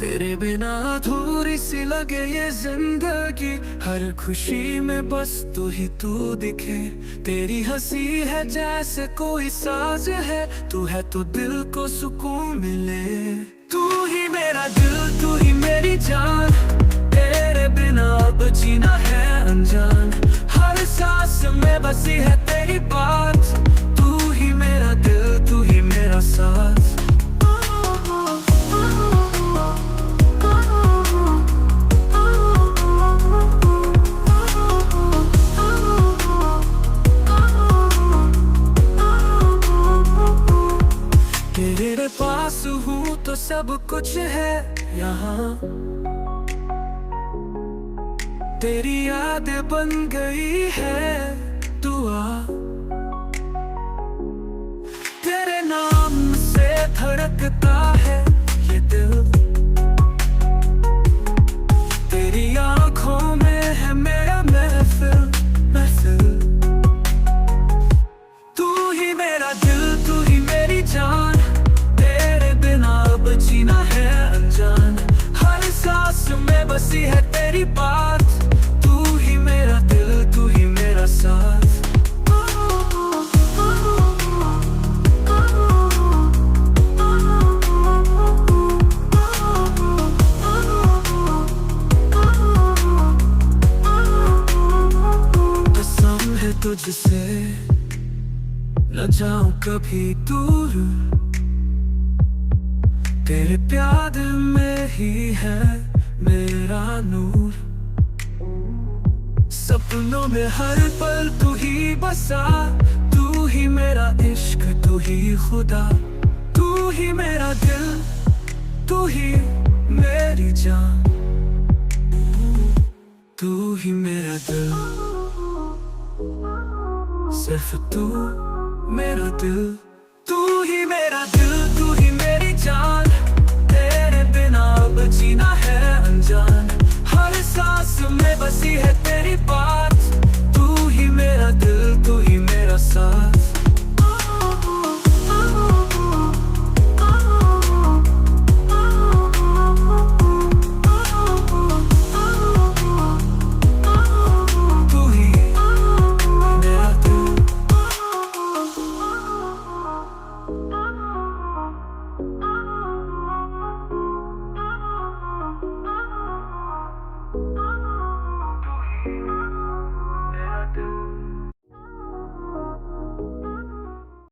तेरे बिना अधूरी सी लगे ये जिंदगी, हर खुशी में बस तू दिखे। तेरी हंसी है जैसे कोई साज है, तू है तो दिल को सुकून मिले। तू ही मेरा दिल, तू ही मेरी जान, तेरे बिना अब जीना है अनजान। हर सांस में बसी है तेरी बात, तू ही मेरा दिल, तू ही मेरा साथ। तेरे पास हूँ तो सब कुछ है यहाँ, तेरी याद बन गई है दुआ। तेरे नाम से धड़कता है ये दिल, तेरी आँखों में है मेरा महफिल महफिल। तू ही मेरा दिल, तू ही मेरी जान, तेरे बिना अब जीना है अनजान। हर सांस में बसी है तेरी बात, तू ही मेरा दिल, तू ही मेरा साथ। कसम है तुझसे न जाऊं कभी दूर, तेरे प्यार में ही है मेरा नूर। सपनों में हर पल तू ही बसा, तू ही मेरा इश्क, तू ही खुदा। तू ही मेरा दिल, तू ही मेरी जान, तू ही मेरा दिल, सिर्फ तू मेरा दिल। तू ही मेरा दिल, तू ही मेरी जान, तेरे बिना अब जीना है अनजान। हर सांस में बसी है तेरी बात, तू ही मेरा दिल, तू ही मेरा साथ।